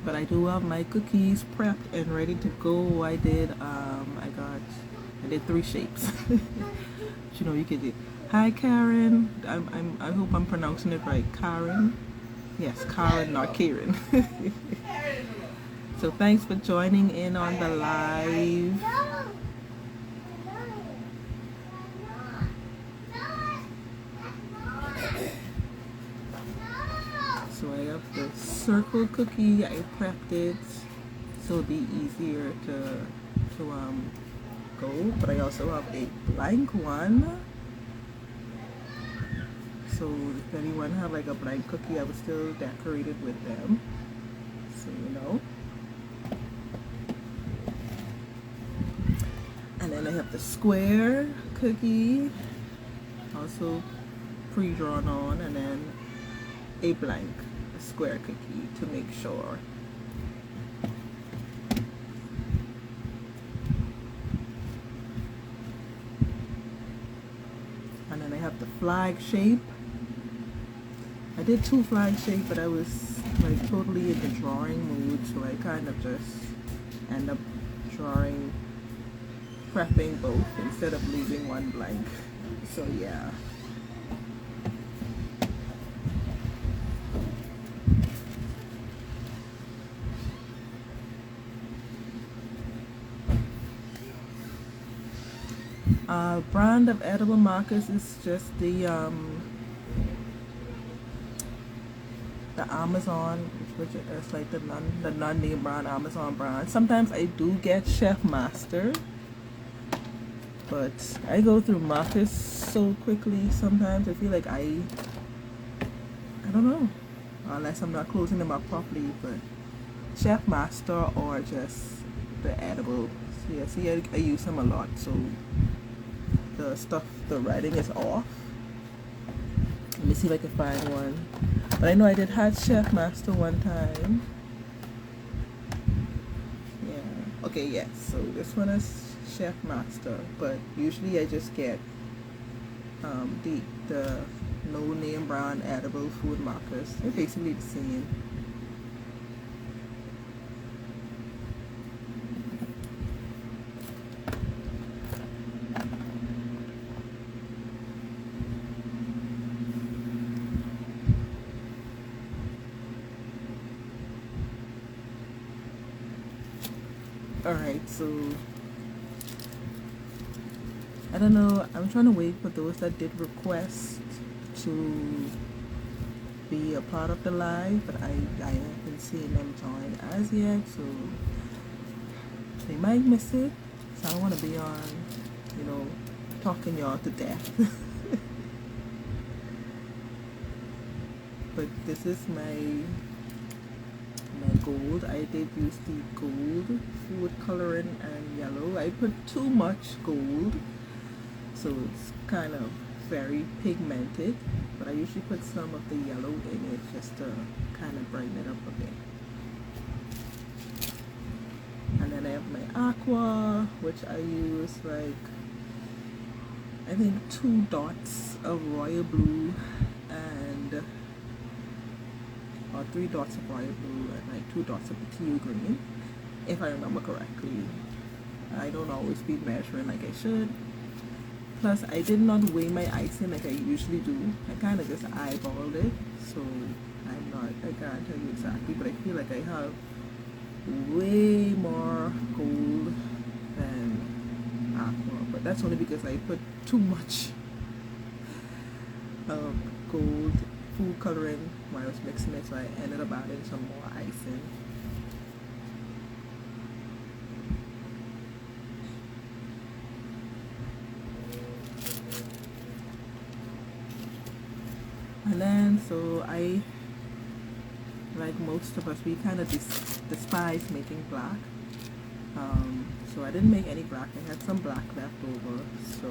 but I do have my cookies prepped and ready to go. I did I did 3 shapes. You know, you could do. Hi Karen. I hope I'm pronouncing it right. Karen. Yes, Karen, not Karen. So thanks for joining in on the live. So I have the circle cookie. I prepped it so it'll be easier to go. But I also have a blank one. So if anyone have like a blank cookie, I would still decorate it with them. So you know. And then I have the square cookie, also pre-drawn on, and then a blank, a square cookie to make sure. And then I have the flag shape. I did 2 flag shape, but I was like totally in the drawing mood, so I kind of just end up drawing, prepping both instead of leaving one blank. So yeah. Brand of edible markers is just the Amazon, which is like the non-name brand, Amazon brand. Sometimes I do get Chef Master, but I go through markers so quickly. Sometimes I feel like I don't know, unless I'm not closing them up properly. But Chef Master or just the edible. So yeah, see, I use them a lot. So the writing is off. Let me see if I can find one. But I know I did have Chef Master one time. Yeah. Okay, yes. So this one is Chef Master, but usually I just get the no name brand edible food markers. They're basically the same. Alright, so I don't know, I'm trying to wait for those that did request to be a part of the live, but I haven't seen them join as yet, so they might miss it. So I don't want to be on, you know, talking y'all to death. But this is my gold. I did use the gold food coloring and yellow. I put too much gold, so it's kind of very pigmented, but I usually put some of the yellow in it just to kind of brighten it up a bit. And then I have my aqua, which I use like I think 2 dots of royal blue and or 3 dots of royal blue and like 2 dots of teal green, if I remember correctly. I don't always be measuring like I should. Plus, I did not weigh my icing like I usually do. I kind of just eyeballed it, so I can't tell you exactly, but I feel like I have way more gold than aqua, but that's only because I put too much gold food coloring while I was mixing it, so I ended up adding some more icing. And then, so I, like most of us, we kind of despise making black. So I didn't make any black. I had some black left over, so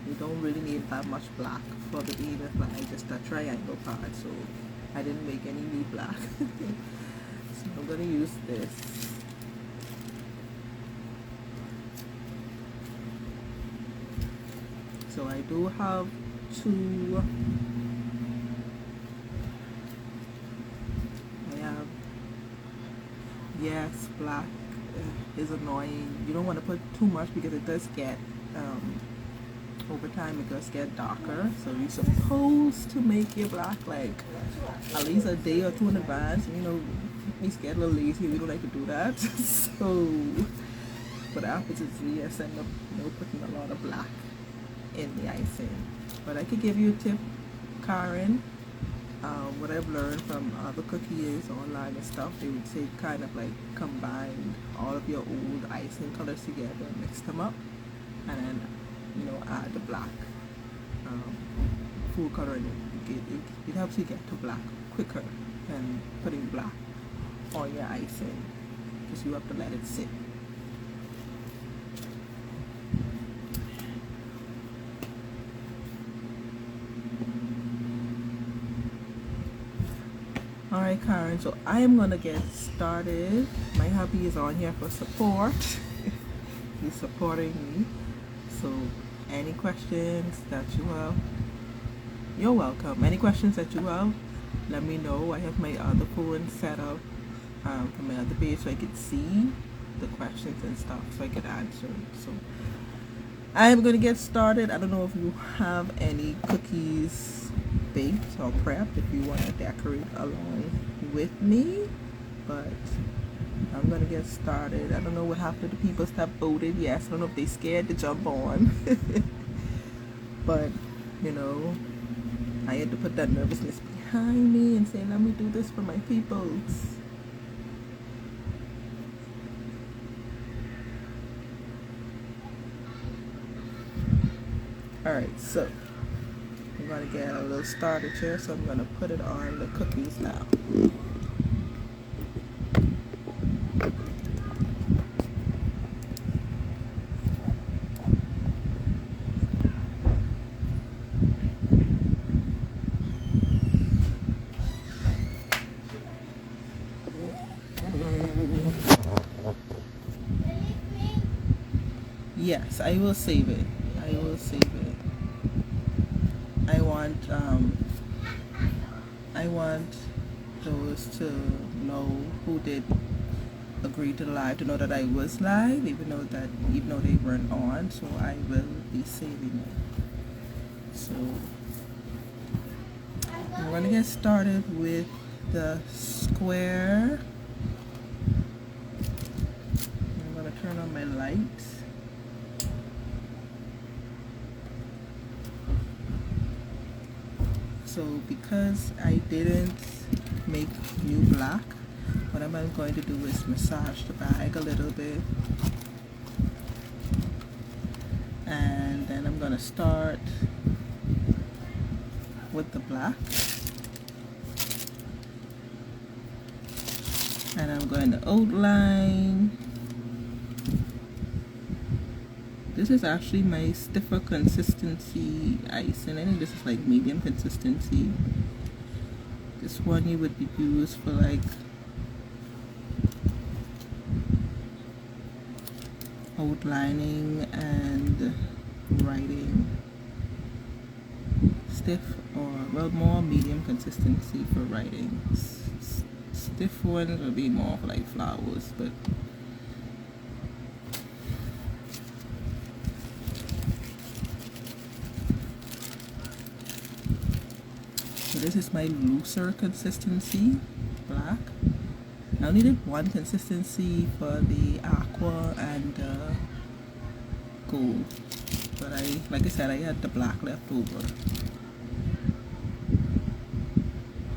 we don't really need that much black for the beaver flag, just a triangle part. So I didn't make any new black. So I'm gonna use this. So I do have 2. yes, black is annoying. You don't want to put too much because it does get over time it does get darker. So you're supposed to make your black like at least a day or two in advance. You know, we get a little lazy. We don't like to do that. So what happens is we end up, putting a lot of black in the icing. But I could give you a tip, Karen. What I've learned from other cookies online and stuff, they would say kind of like combine all of your old icing colors together, mix them up, and then add the black food coloring. It helps you get to black quicker than putting black on your icing, because you have to let it sit. Alright, Karen, so I am gonna get started. My hubby is on here for support. He's supporting me. So any questions that you have, you're welcome. Any questions that you have, let me know. I have my other phone set up from my other page so I could see the questions and stuff so I could answer it. So I'm gonna get started. I don't know if you have any cookies baked or prepped if you want to decorate along with me, but I'm gonna get started. I don't know what happened to the people that voted yes. I don't know if they scared to jump on. But I had to put that nervousness behind me and say, let me do this for my peoples. Alright, so I'm going to get a little started here, so I'm going to put it on the cookies now. Yes, I will save it. I will save it. I want those to know who did agree to the live, to know that I was live, even though they weren't on. So I will be saving it. So I'm gonna get started with the square. I'm gonna turn on my lights. So because I didn't make new black, what I'm going to do is massage the bag a little bit, and then I'm going to start with the black, and I'm going to outline. This is actually my stiffer consistency icing. I think this is like medium consistency. This one you would be used for like outlining and writing. Stiff or more medium consistency for writing. Stiff ones would be more for like flowers, but this is my looser consistency black. I only did one consistency for the aqua and gold, but like I said, I had the black left over.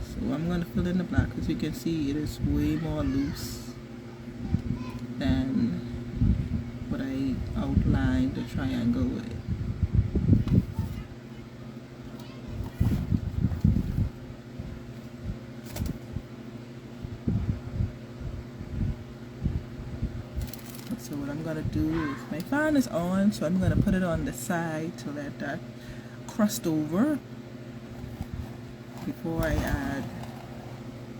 So I'm going to fill in the black. As you can see, it is way more loose than what I outlined the triangle with. So what I'm gonna do is, my fan is on, so I'm gonna put it on the side to let that crust over before I add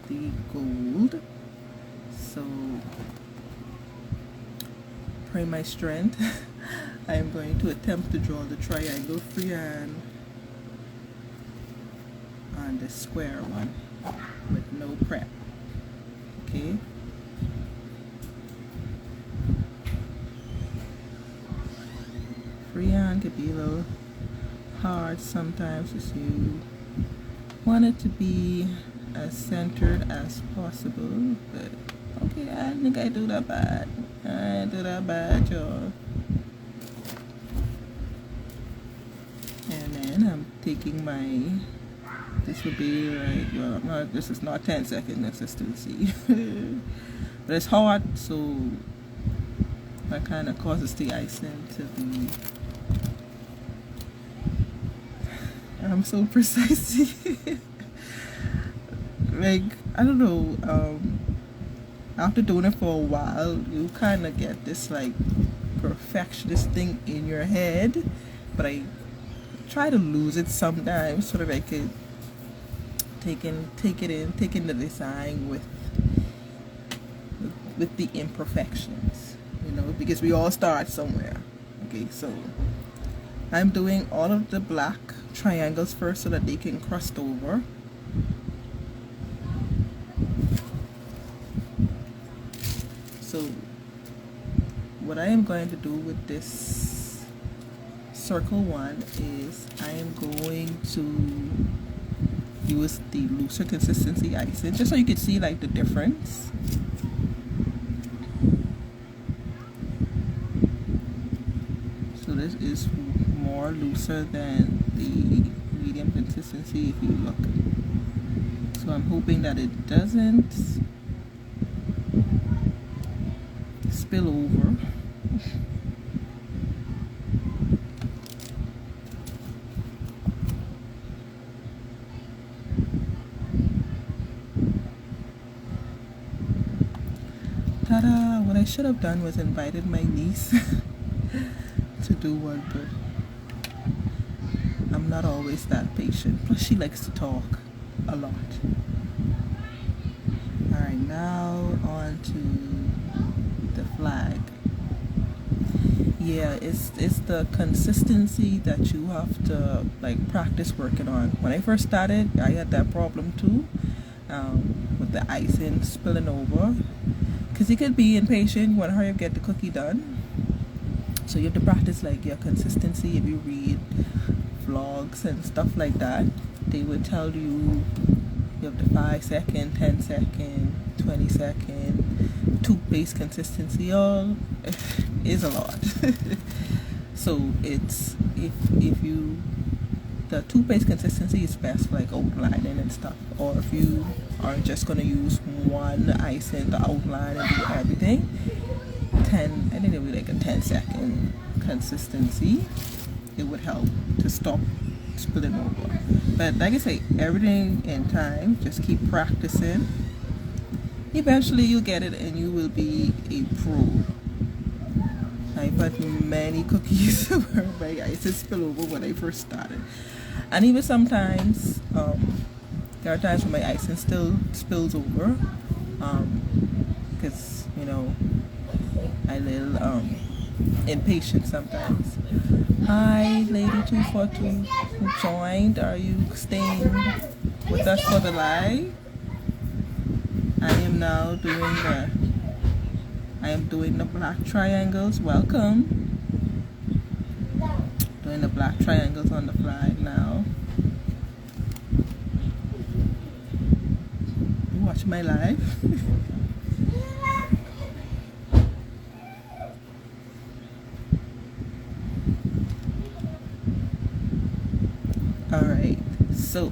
the gold. So pray my strength. I am going to attempt to draw the triangle freehand on the square one with no prep. Okay. Freehand can be a little hard sometimes if you want it to be as centered as possible, but okay, I think I do that bad. I do that bad, y'all. And then I'm taking my, this would be like, well, not, this is not 10-second consistency. But it's hot, so that kind of causes the icing to be, I'm so precise. Like, I don't know, after doing it for a while, you kind of get this like perfectionist thing in your head, but I try to lose it sometimes so that I could take in the design with the imperfections, you know, because we all start somewhere. Okay, so I'm doing all of the black triangles first so that they can crust over. So what I am going to do with this circle one is I am going to use the looser consistency icing just so you can see like the difference. So this is more looser than the medium consistency if you look. So I'm hoping that it doesn't spill over. Ta-da! What I should have done was invited my niece to do one, but I'm not always that patient. Plus she likes to talk a lot. Alright, now on to the flag. Yeah, it's the consistency that you have to like practice working on. When I first started, I had that problem too, with the icing spilling over. Because you could be impatient, you want to hurry up get the cookie done. So you have to practice like your consistency. If you read vlogs and stuff like that, they would tell you you have the 5-second, 10-second, 20-second toothpaste consistency. All is a lot. So it's if you, the toothpaste consistency is best for like outlining and stuff, or if you are just going to use one icing to outline and do everything, I think it would be like a 10-second consistency. It would help to stop spilling over. But like I say, everything in time, just keep practicing. Eventually you'll get it and you will be a pro. I've had many cookies where my icing spill over when I first started. And even sometimes, there are times when my icing still spills over, because, you know, I'm a little impatient sometimes. Hi, Lady 242 who joined. Are you staying with us for the live? I am now doing the black triangles. Welcome. Doing the black triangles on the flag now. You watch my live. Alright, so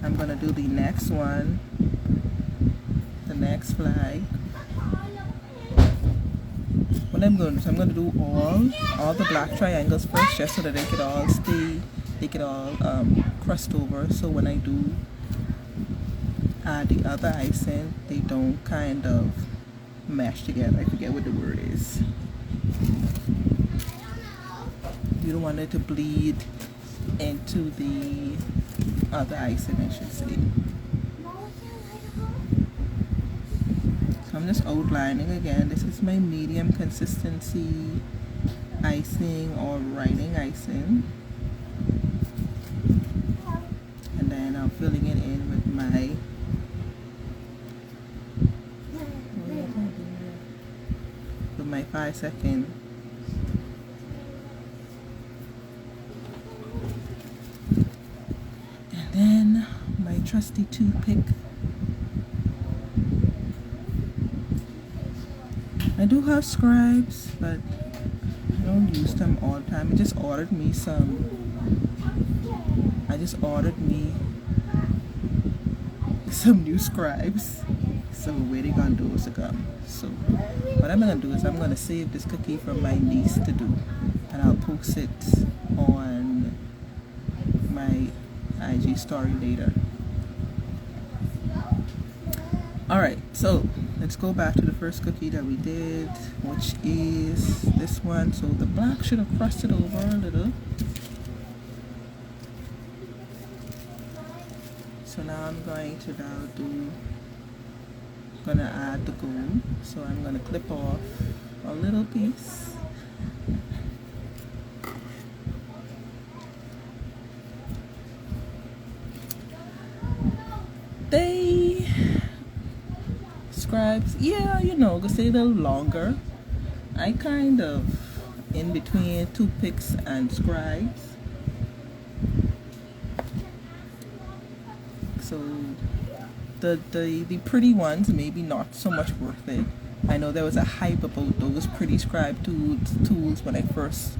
I'm gonna do the next one, the next flag. What I'm going to do is I'm going to do all the black triangles first, just so that they could all crust over. So when I do add the other icing, they don't kind of mash together. I forget what the word is. You don't want it to bleed into the other icing, I should say. So I'm just outlining again. This is my medium consistency icing or writing icing. And then I'm filling it in with my trusty toothpick. I do have scribes, but I don't use them all the time. I just ordered me some new scribes, so we're waiting on those to come. So what I'm gonna do is I'm gonna save this cookie for my niece to do, and I'll post it on my IG story later. Alright, so let's go back to the first cookie that we did, which is this one. So the black should have crusted over a little. So now I'm going to add the gold. So I'm gonna clip off a little piece. Scribes, yeah, go say a little longer. I kind of in between toothpicks and scribes. So the pretty ones maybe not so much worth it. I know there was a hype about those pretty scribe tools when I first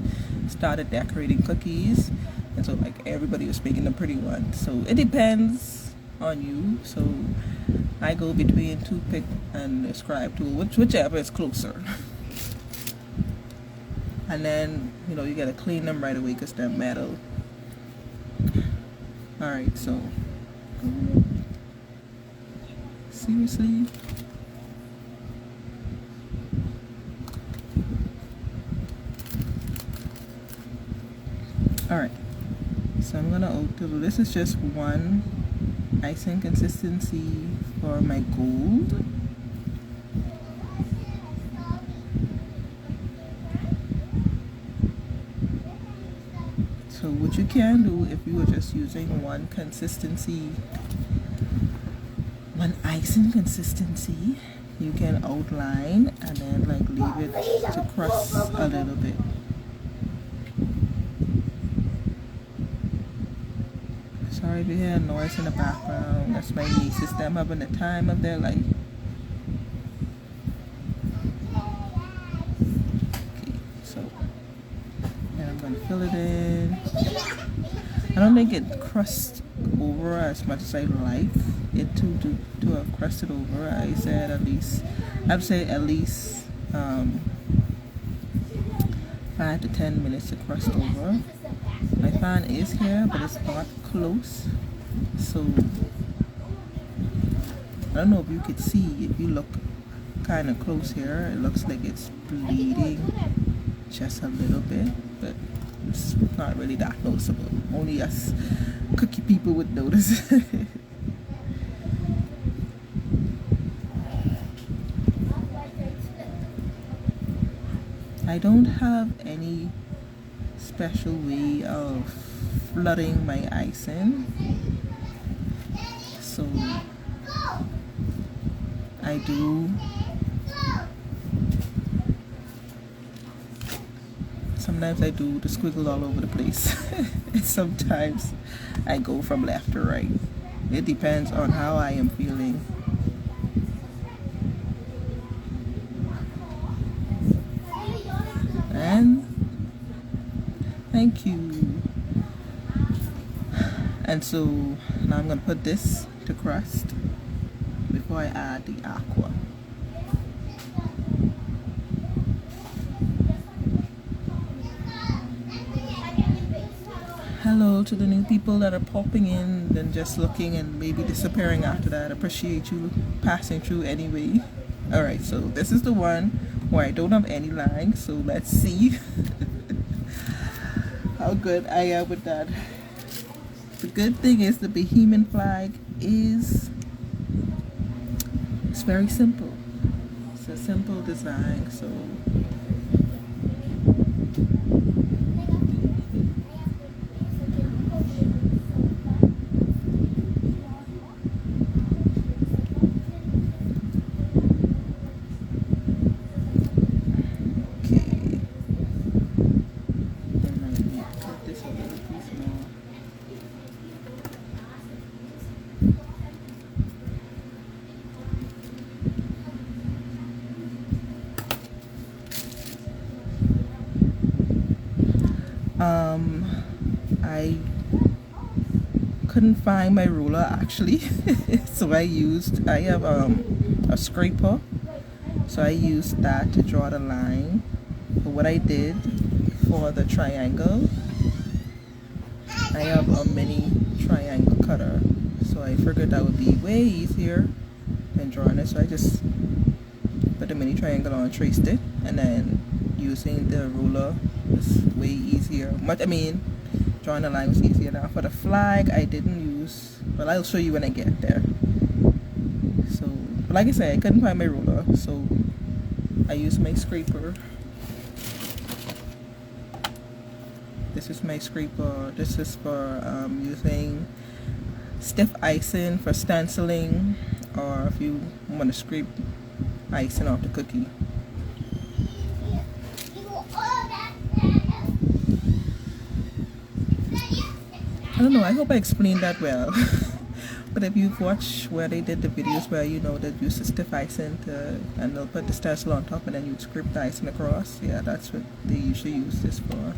started decorating cookies, and so like everybody was making the pretty ones. So it depends on you. So I go between toothpick and the scribe tool, whichever is closer. And then you gotta clean them right away because they're metal. Alright, so seriously. Alright, so I'm gonna open. This is just one icing consistency for my gold. So what you can do if you were just using one icing consistency, you can outline and then like leave it to crust a little bit. Sorry if you hear noise in the background. That's my nieces, them having the time of their life. Okay, so and I'm gonna fill it in. I don't think it crusts over as much as I like it to have crusted over. I said I'd say at least 5 to 10 minutes to crust over. My fan is here, but it's not close, so I don't know if you could see. If you look kind of close here, it looks like it's bleeding just a little bit, but it's not really that noticeable. Only us cookie people would notice. I don't have any special way of flooding my icing, so I do sometimes I do the squiggle all over the place. Sometimes I go from left to right. It depends on how I am feeling. And thank you. And so now I'm gonna put this to crust before I add the aqua. Hello to the new people that are popping in and just looking and maybe disappearing after that. Appreciate you passing through anyway. Alright, so this is the one where I don't have any lines, so let's see how good I am with that. The good thing is the Bahamian flag it's very simple. It's a simple design, so I couldn't find my ruler actually, so I have a scraper, so I used that to draw the line. But what I did for the triangle, I have a mini triangle cutter, so I figured that would be way easier than drawing it. So I just put the mini triangle on, traced it, and then using the ruler was way easier. Drawing a line was easier. Now for the flag, I didn't use, but I'll show you when I get there. So, but like I said, I couldn't find my ruler, so I used my scraper. This is my scraper. This is for using stiff icing for stenciling, or if you want to scrape icing off the cookie. I don't know, I hope I explained that well. But if you've watched where they did the videos where you know that use the stiff icing and they'll put the stencil on top and then you'd scrape the icing across, yeah, that's what they usually use this for.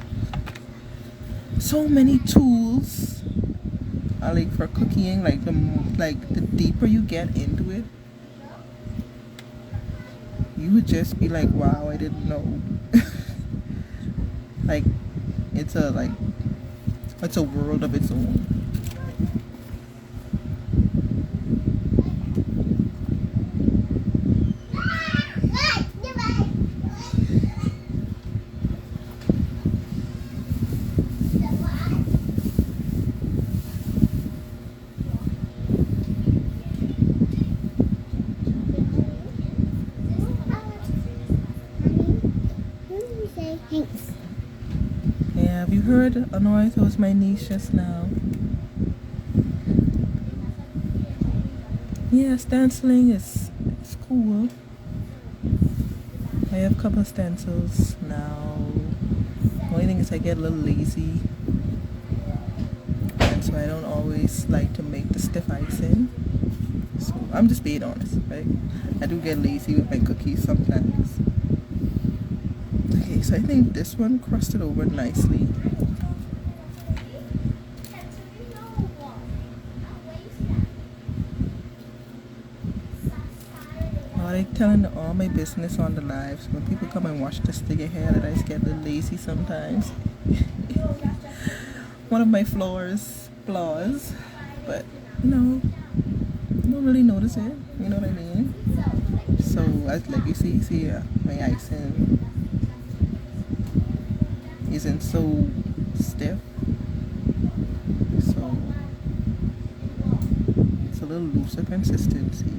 So many tools are like for cooking, like the deeper you get into it, you would just be like, wow, I didn't know. Like it's a world of its own. Yeah, have you heard a noise? That was my niece just now. Yeah, stenciling is cool. I have a couple of stencils now. The only thing is I get a little lazy, and so I don't always like to make the stiff icing. So I'm just being honest, right? I do get lazy with my cookies sometimes. Okay, so I think this one crusted over nicely. I like telling all my business on the lives. When people come and watch this, they get hair that I just get a little lazy sometimes. One of my flaws, but you know, I don't really notice it. You know what I mean? So as like you see, my icing isn't so stiff, so it's a little looser consistency.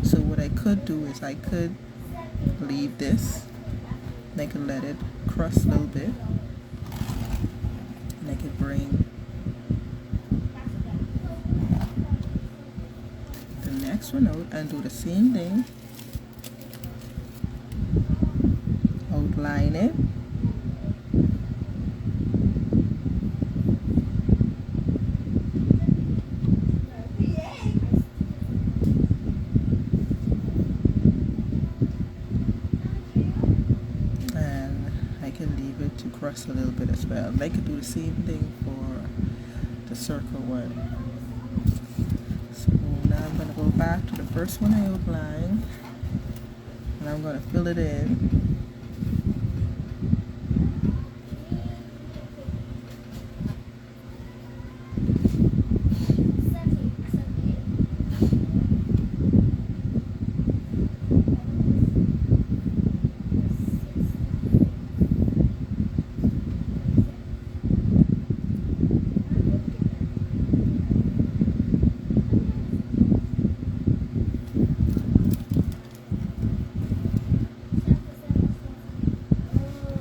So what I could do is I could leave this and I could let it crust a little bit, and I could bring the next one out and do the same thing. Outline it. Crust a little bit as well. And I could do the same thing for the circle one. So now I'm going to go back to the first one I outlined, and I'm going to fill it in.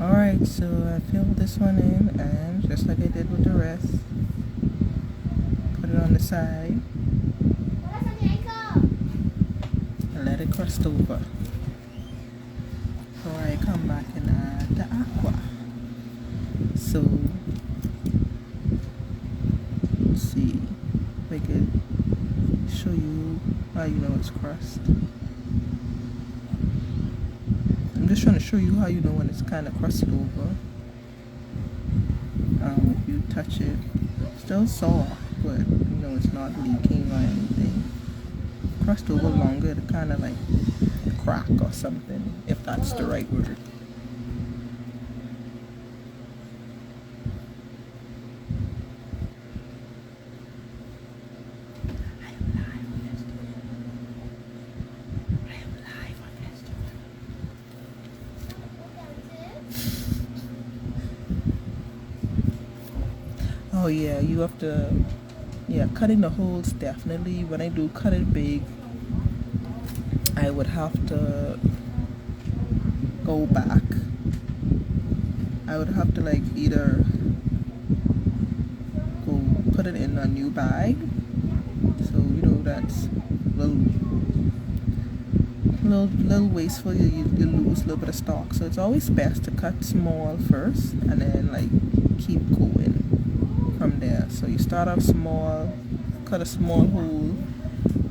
Alright, so I filled this one in, and just like I did with the rest, put it on the side and let it crust over. Before I come back and add the aqua. So let's see if I could show you how you know it's crust. I'm just trying to show you how you know when it's kind of crusted over. If you touch it, still soft, but you know it's not leaking or anything. Crust over longer, it kind of like crack or something, if that's the right word. Oh yeah, you have to, yeah, cutting the holes definitely. When I do cut it big, I would have to go back. I would have to like either go put it in a new bag. So you know that's a little wasteful. You lose a little bit of stock. So it's always best to cut small first and then like keep going from there. So you start off small, cut a small hole,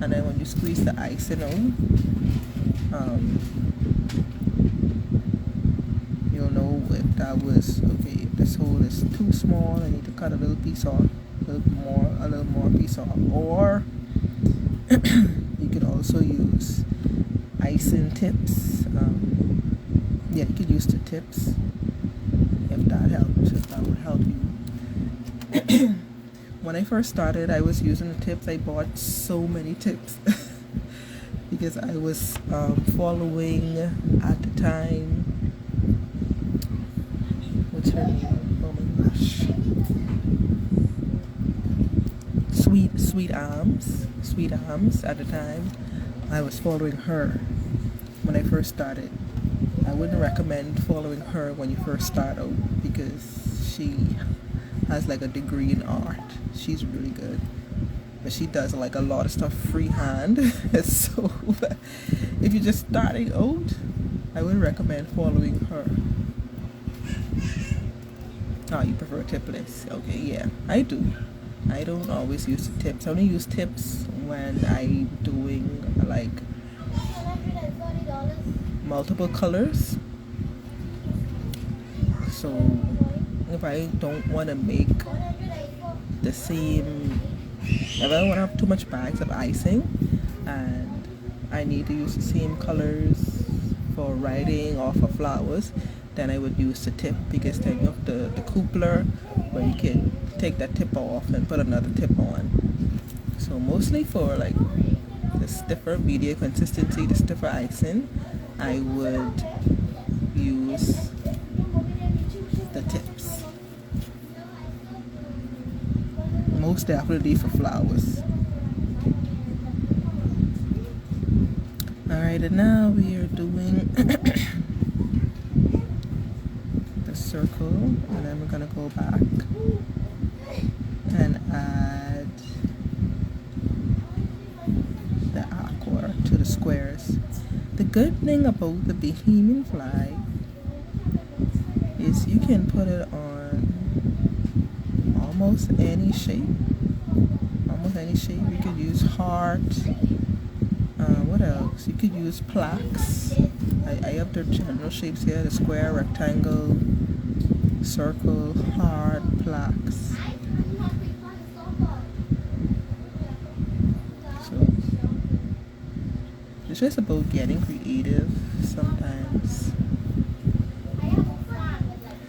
and then when you squeeze the icing out, you'll know if that was okay. If this hole is too small, I need to cut a little piece off, a little more piece off. Or you could also use icing tips. Yeah, you could use the tips if that helps. If that would help you. When I first started, I was using the tips. I bought so many tips because I was following at the time. What's her name? Oh my gosh. Sweet Arms at the time. I was following her when I first started. I wouldn't recommend following her when you first start out because she has like a degree in art. She's really good, but she does like a lot of stuff freehand. So if you're just starting out, I would recommend following her. Oh, you prefer tipless? Okay, yeah, I do. I don't always use the tips. I only use tips when I'm doing like multiple colors. So if I don't want to make the same, if I don't want to have too much bags of icing and I need to use the same colors for writing or for flowers, then I would use the tip, because then you have the coupler where you can take that tip off and put another tip on. So mostly for like the stiffer media consistency, the stiffer icing, I would use the tips. Most definitely for flowers. Alright, and now we are doing the circle, and then we're going to go back and add the aqua to the squares. The good thing about the Bahamian flag is you can put it on almost any shape. You could use heart. What else? You could use plaques. I have the general shapes here: the square, rectangle, circle, heart, plaques. So it's just about getting creative.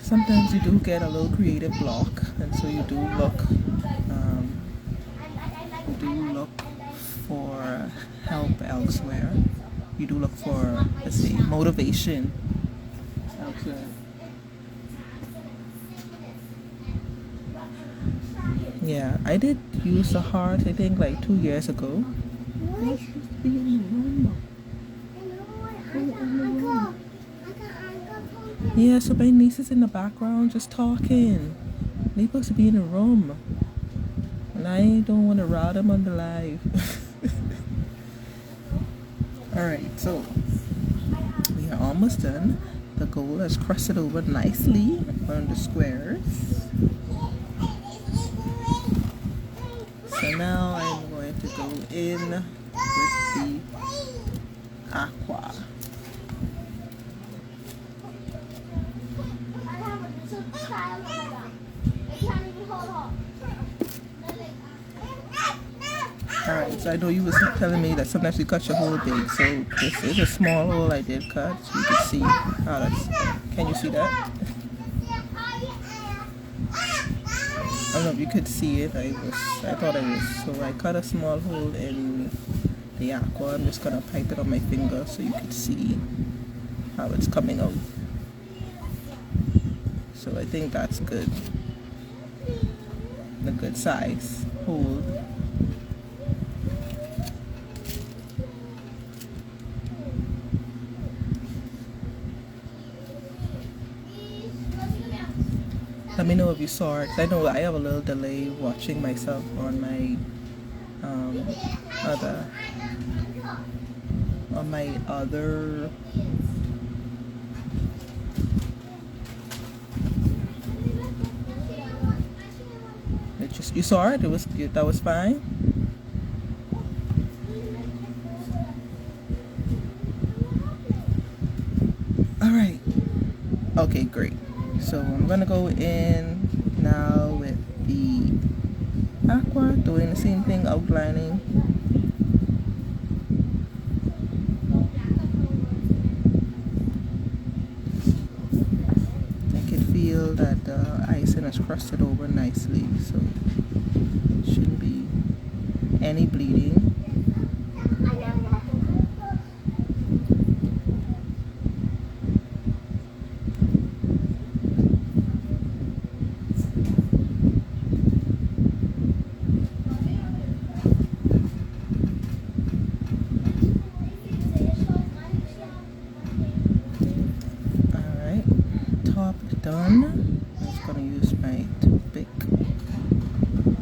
Sometimes you do get a little creative block, and so you do look for help elsewhere. You do look for, let's say, motivation elsewhere. Yeah, I did use the heart, I think, like 2 years ago. Yeah, so my niece is in the background just talking. They're supposed to be in the room, and I don't want to route them on the live. Alright, so we are almost done. The gold has crusted over nicely on the squares. So now I'm going to go in with the aqua. Alright, so I know you was telling me that sometimes you cut your hole big, so this is a small hole I did cut, so you can see how that's, can you see that? I don't know if you could see it, I thought it was, so I cut a small hole in the aqua. I'm just gonna pipe it on my finger so you could see how it's coming out. So I think that's good, a good size hole. Let me know if you saw it. I know I have a little delay watching myself on my other you saw it. That was fine. All right. Okay, great. So I'm gonna go in now with the aqua, doing the same thing, outlining. I can feel that the icing is crusted over nicely, so shouldn't be any bleeding. Done. I'm just going to use my toothpick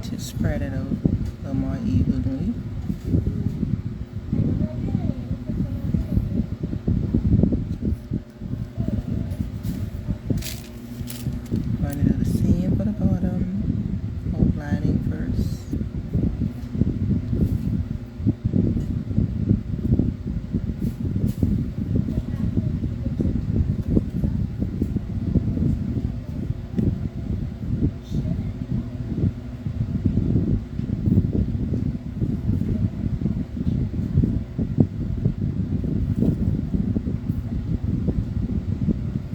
to spread it out a little more evenly. I'm going to do the same for the bottom, outlining first.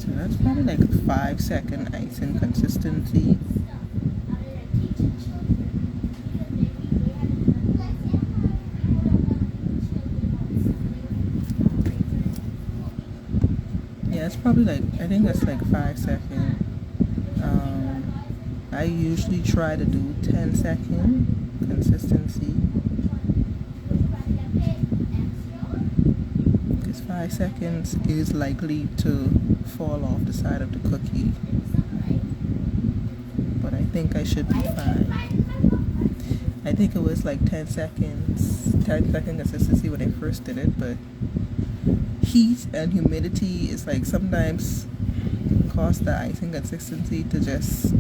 That's probably like 5-second icing consistency. Yeah, it's probably like, I think that's like 5 seconds. I usually try to do 10-second consistency. 5 seconds is likely to fall off the side of the cookie, but I think I should be fine. I think it was like 10 seconds, 10-second consistency when I first did it, but heat and humidity is like sometimes cause the icing consistency to just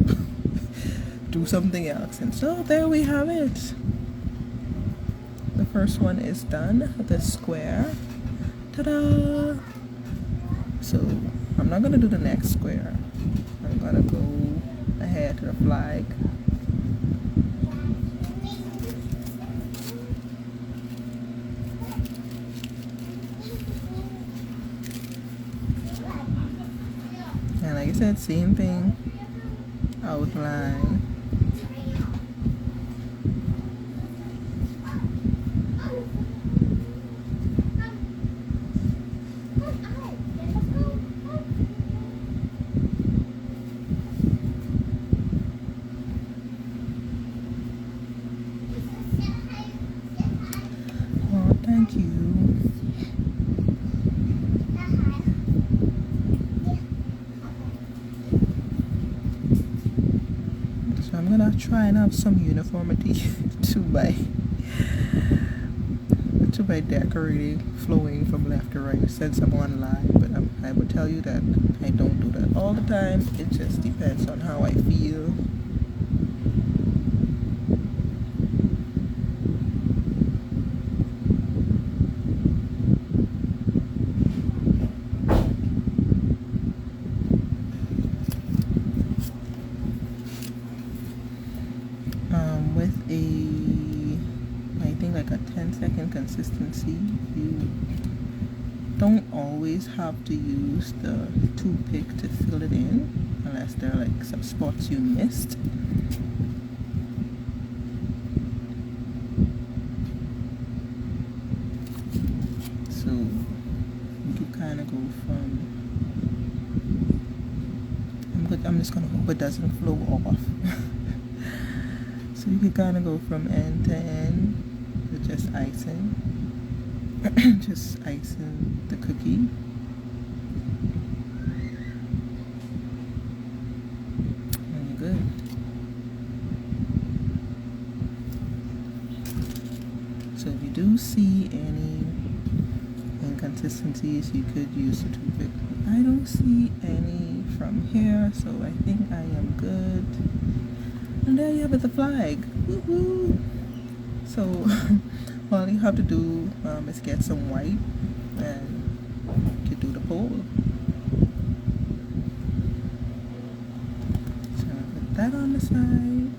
do something else. And so there we have it. The first one is done, the square. Ta-da! So I'm not gonna do the next square. I'm gonna go ahead to the flag. And like I said, same thing. Outline. Thank you. So I'm gonna try and have some uniformity to my decorating, flowing from left to right since I'm on live. But I would tell you that I don't do that all the time. It just depends on how I feel. like a 10-second consistency. You don't always have to use the toothpick to fill it in unless there are like some spots you missed. So you can kind of go from, I'm just gonna hope it doesn't flow off. So you can kind of go from end to end with just icing. Just icing the cookie. And you're good. So if you do see any inconsistencies, you could use the toothpick. I don't see any from here, so I think I am good. And there you have it, the flag. Woohoo! So all you have to do is get some white and you do the pole. So put that on the side.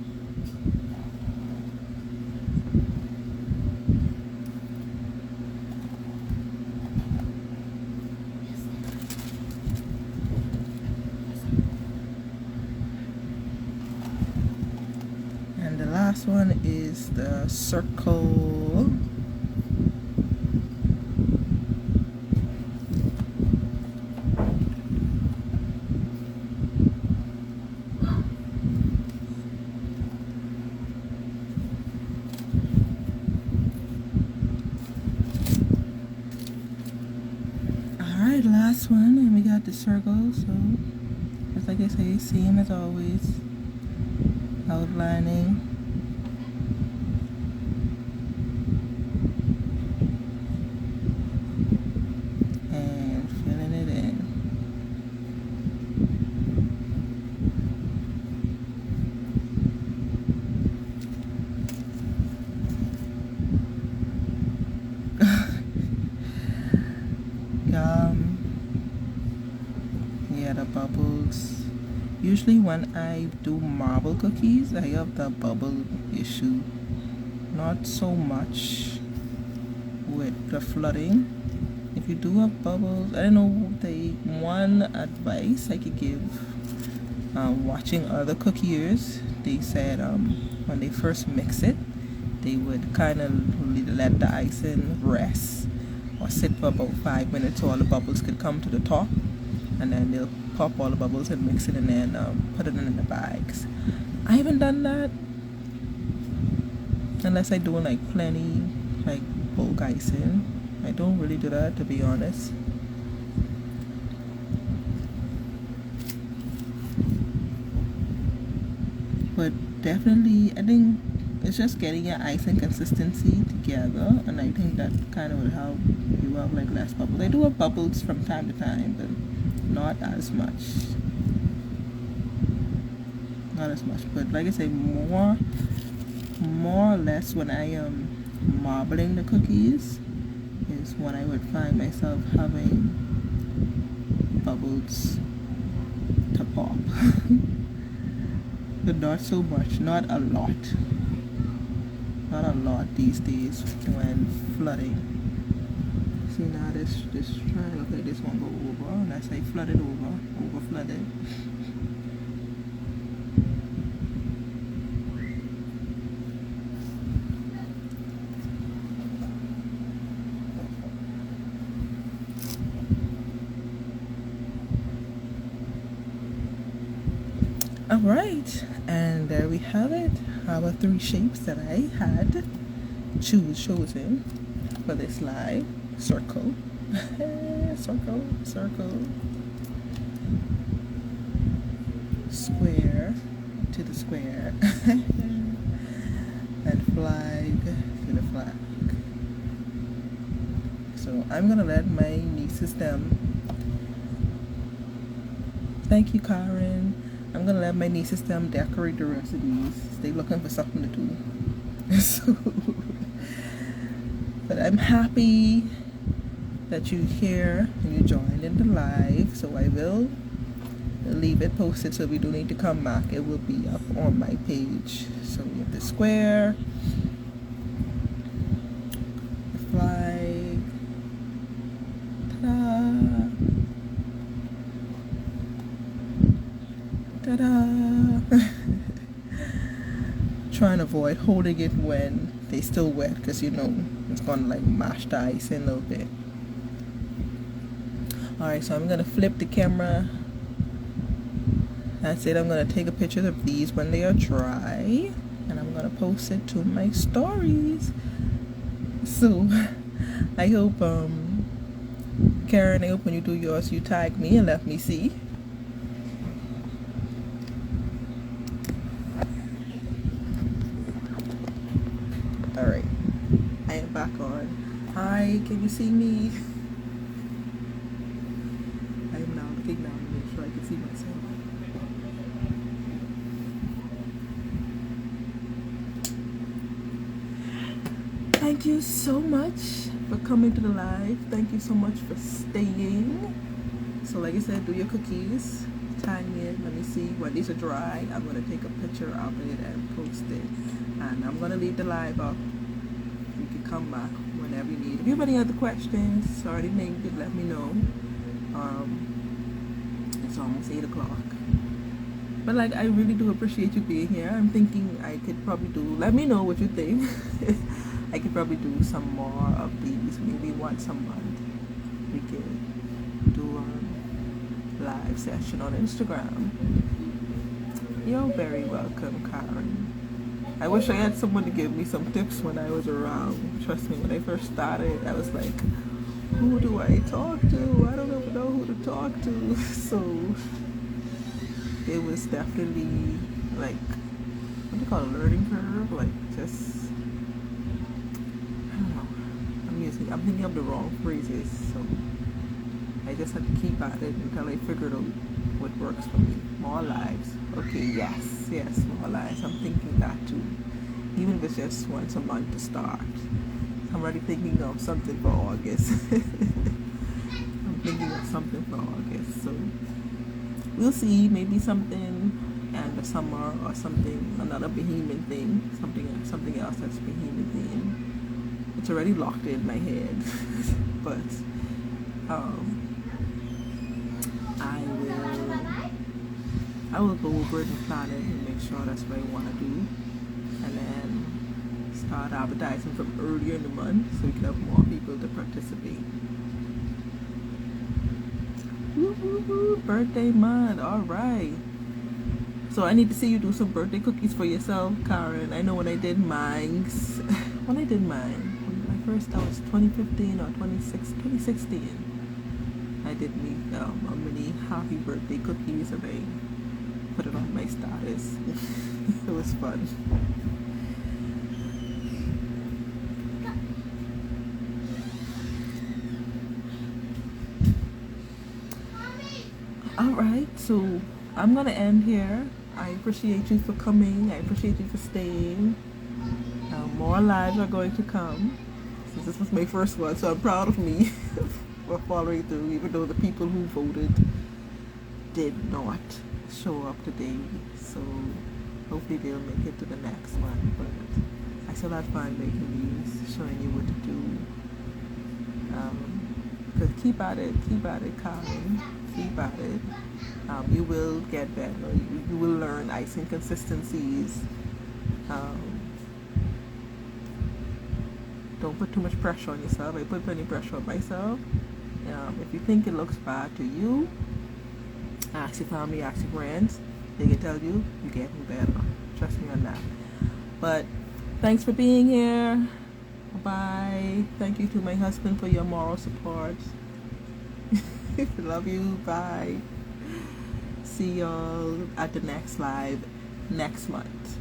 And the last one is the circle. Alright, last one, and we got the circle. So just like I say, same as always, outlining. And filling it in. Yeah, the bubbles. Usually when I do marble cookies, I have the bubble issue. Not so much with the flooding. If you do have bubbles, I don't know, the one advice I could give, watching other cookiers, they said when they first mix it, they would kind of let the icing rest or sit for about 5 minutes so all the bubbles could come to the top, and then they'll pop all the bubbles and mix it and then put it in the bags. I haven't done that unless I do like plenty like bulk icing. I don't really do that, to be honest. But definitely, I think it's just getting your icing consistency together, and I think that kind of will help you have like less bubbles. I do have bubbles from time to time, but not as much. Not as much, but like I say, more or less when I am marbling the cookies is when I would find myself having bubbles to pop. But not so much, not a lot these days when flooding. See now this trying to look like this one go over, and I say flooded over flooded. Alright, and there we have it, our 3 shapes that I had chosen for this live. Circle, circle, square to the square, and flag to the flag. So I'm gonna let my nieces thank you, Karen. I'm gonna let my nieces decorate the rest of these. They're looking for something to do. So, but I'm happy that you're here and you joined in the live. So I will leave it posted, so if you do need to come back, it will be up on my page. So we have the square, Ta-da! Try and avoid holding it when they still wet, because you know it's gonna like mash the ice in a little bit. Alright, so I'm gonna flip the camera. That's it. I'm gonna take a picture of these when they are dry, and I'm gonna post it to my stories. So I hope Karen, I hope when you do yours you tag me and let me see. Alright, I am back on. Hi, can you see me? I am now looking down to make sure I can see myself. Thank you so much for coming to the live. Thank you so much for staying. So like I said, do your cookies, tag me in, let me see when these are dry. I'm going to take a picture of it and post it. And I'm going to leave the live up. You can come back whenever you need. If you have any other questions or anything, you can let me know. It's almost 8 o'clock. But like, I really do appreciate you being here. I'm thinking I could probably do, let me know what you think. I could probably do some more of these, maybe once a month. We could do a live session on Instagram. You're very welcome, Karen. I wish I had someone to give me some tips when I was around. Trust me, when I first started, I was like, who do I talk to? I don't even know who to talk to. So it was definitely like, what do you call it, a learning curve? Like just, I don't know. I'm thinking of the wrong phrases, so I just had to keep at it until I figured out what works for me. More lives. Okay, yes, more lives. I'm thinking that too. Even if it's just once a month to start. I'm already thinking of something for August. I'm thinking of something for August, so we'll see. Maybe something in the summer or something, another Bahamian thing, something else that's Bahamian theme. It's already locked in my head, but I will go over it and plan it and make sure that's what I want to do, and then start advertising from earlier in the month so we can have more people to participate. Woo-hoo-hoo, birthday month, alright. So I need to see you do some birthday cookies for yourself, Karen. I know when I did mine, that was 2015 or 2016. I did make a mini happy birthday cookies and I put it on my status. It was fun. Alright, so I'm gonna end here. I appreciate you for coming. I appreciate you for staying. More lives are going to come. Since this was my first one, so I'm proud of me for following through, even though the people who voted did not show up today. So hopefully they'll make it to the next one. But I still had fun making these, showing you what to do. But keep at it, Colin. Keep at it. You will get better. You will learn icing consistencies. Don't put too much pressure on yourself. I put plenty of pressure on myself. If you think it looks bad to you, ask your family, ask your friends. They can tell you getting better. Trust me on that. But thanks for being here. Bye. Thank you to my husband for your moral support. Love you. Bye. See y'all at the next live next month.